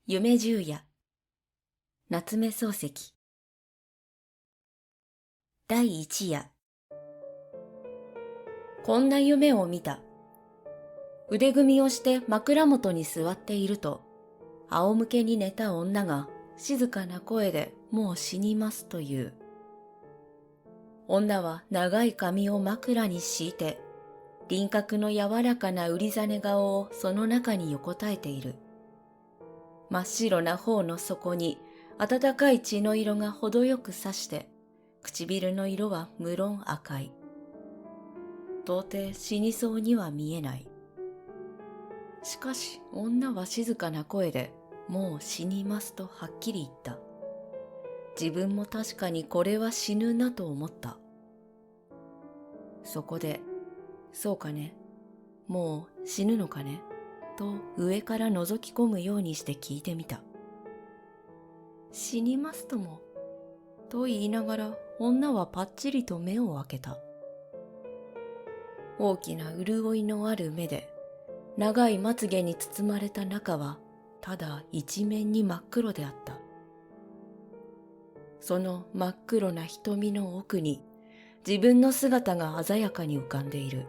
夢十夜、夏目漱石。第一夜。こんな夢を見た。腕組みをして枕元に座っていると、仰向けに寝た女が静かな声でもう死にますという。女は長い髪を枕に敷いて、輪郭の柔らかな瓜ざね顔をその中に横たえている。真っ白な頬の底に暖かい血の色が程よく差して、唇の色は無論赤い。到底死にそうには見えない。しかし女は静かな声で、もう死にますとはっきり言った。自分も確かにこれは死ぬなと思った。そこで、そうかね、もう死ぬのかね、と上から覗き込むようにして聞いてみた。死にますとも、と言いながら女はパッチリと目を開けた。大きな潤いのある目で、長いまつげに包まれた中は、ただ一面に真っ黒であった。その真っ黒な瞳の奥に、自分の姿が鮮やかに浮かんでいる。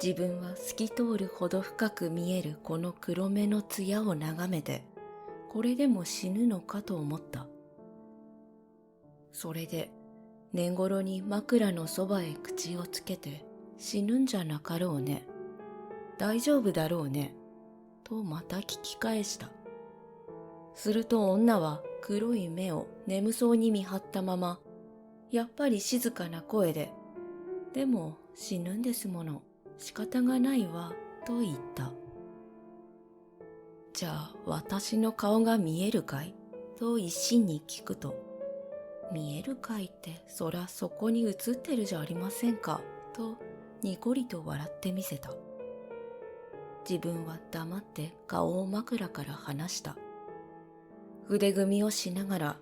自分は透き通るほど深く見えるこの黒目の艶を眺めて、これでも死ぬのかと思った。それで、寝頃に枕のそばへ口をつけて、死ぬんじゃなかろうね。大丈夫だろうね。とまた聞き返した。すると女は黒い目を眠そうに見張ったまま、やっぱり静かな声で、でも死ぬんですもの、仕方がないわ、と言った。じゃあ私の顔が見えるかいと一心に聞くと、見えるかいってそらそこに映ってるじゃありませんか、とにこりと笑ってみせた。自分は黙って顔を枕から離した。腕組みをしながら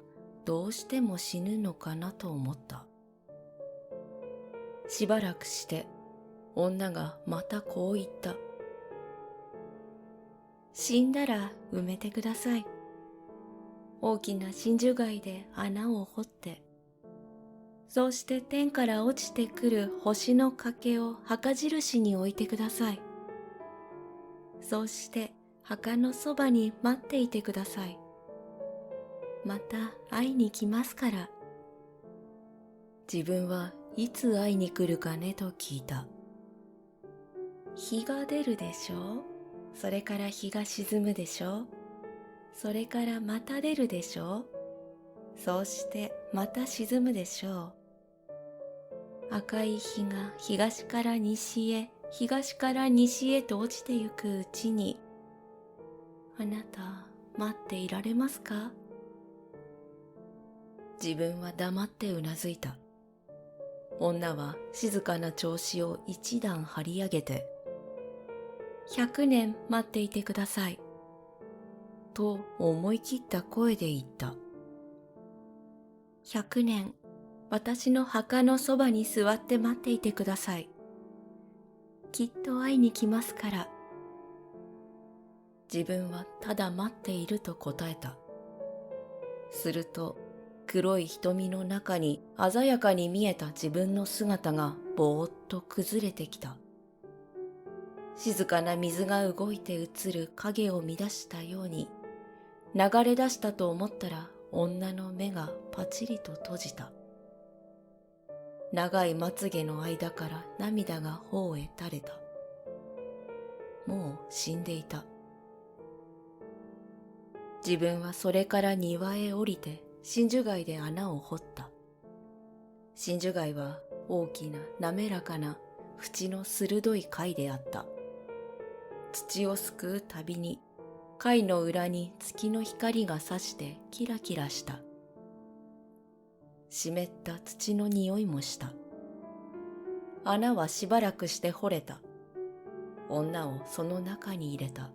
どうしても死ぬのかなと思った。しばらくして女がまたこう言った。死んだら埋めてください。大きな真珠貝で穴を掘って、そうして天から落ちてくる星の欠けを墓印に置いてください。そうして墓のそばに待っていてください。また会いに来ますから。自分はいつ会いに来るかねと聞いた。日が出るでしょう。それから日が沈むでしょう。それからまた出るでしょう。そうしてまた沈むでしょう。赤い日が東から西へ、東から西へと落ちてゆくうちに、あなた待っていられますか？自分は黙ってうなずいた。女は静かな調子を一段張り上げて、100年待っていてください。と思い切った声で言った。100年、私の墓のそばに座って待っていてください。きっと会いに来ますから。自分はただ待っていると答えた。すると、黒い瞳の中に鮮やかに見えた自分の姿がぼーっと崩れてきた。静かな水が動いて映る影を乱したように、流れ出したと思ったら女の目がパチリと閉じた。長いまつげの間から涙が頬へ垂れた。もう死んでいた。自分はそれから庭へ降りて真珠貝で穴を掘った。真珠貝は大きな滑らかな縁の鋭い貝であった。土をすくうたびに貝の裏に月の光が差してキラキラした。湿った土の匂いもした。穴はしばらくして掘れた。女をその中に入れた。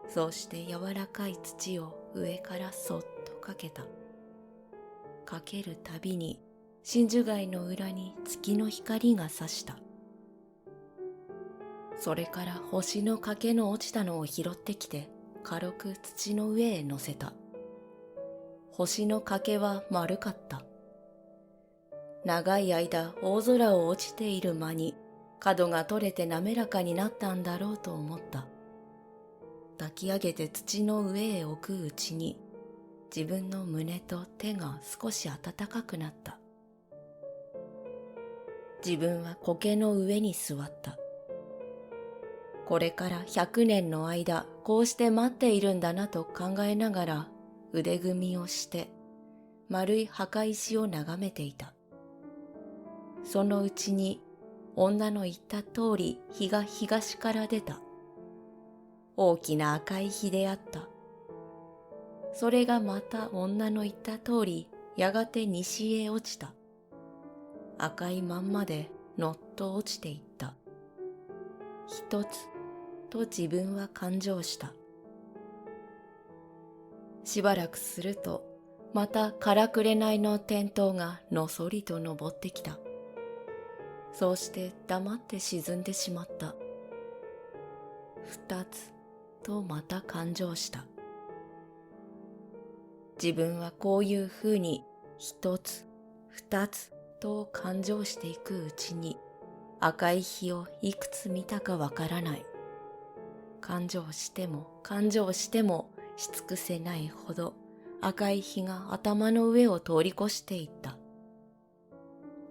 そうして柔らかい土を上からそっとかけた。かけるたびに真珠貝の裏に月の光が差した。それから星の欠の落ちたのを拾ってきて、軽く土の上へ乗せた。星の欠は丸かった。長い間大空を落ちている間に角が取れて滑らかになったんだろうと思った。抱き上げて土の上へ置くうちに自分の胸と手が少し暖かくなった。自分は苔の上に座った。これから100年の間こうして待っているんだなと考えながら腕組みをして丸い墓石を眺めていた。そのうちに女の言った通り日が東から出た。大きな赤い日であった。それがまた女の言った通りやがて西へ落ちた。赤いまんまでのっと落ちていった。一つと自分は感情した。しばらくするとまたからくれないの点灯がのそりと登ってきた。そうして黙って沈んでしまった。二つとまた感情した。自分はこういうふうに一つ二つと感情していくうちに赤い日をいくつ見たかわからない。感情しても感情してもし尽くせないほど赤い日が頭の上を通り越していった。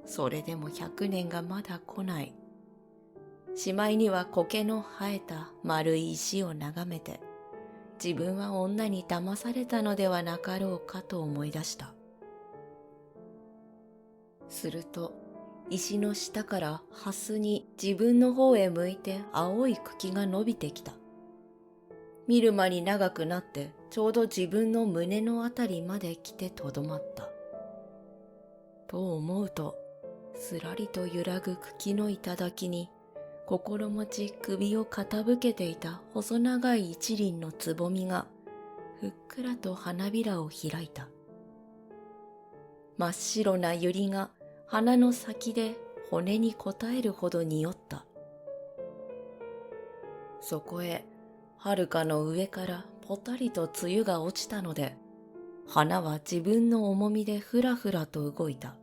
それでも100年がまだ来ない。しまいには苔の生えた丸い石を眺めて、自分は女に騙されたのではなかろうかと思い出した。すると、石の下からハスに自分の方へ向いて青い茎が伸びてきた。見る間に長くなってちょうど自分の胸のあたりまで来てとどまった。と思うと、すらりと揺らぐ茎の頂に心持ち首を傾けていた細長い一輪のつぼみがふっくらと花びらを開いた。真っ白な百合が花の先で骨に応えるほど匂った。そこへ遥かの上からぽたりと露が落ちたので、花は自分の重みでふらふらと動いた。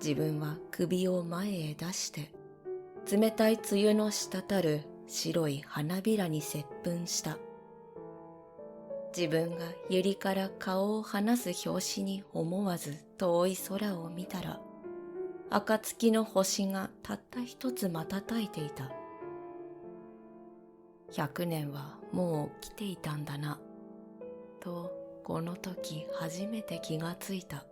自分は首を前へ出して、冷たい梅雨の滴る白い花びらに接吻した。自分が百合から顔を離す拍子に思わず遠い空を見たら、暁の星がたった一つ瞬いていた。100年はもう来ていたんだな、とこの時初めて気がついた。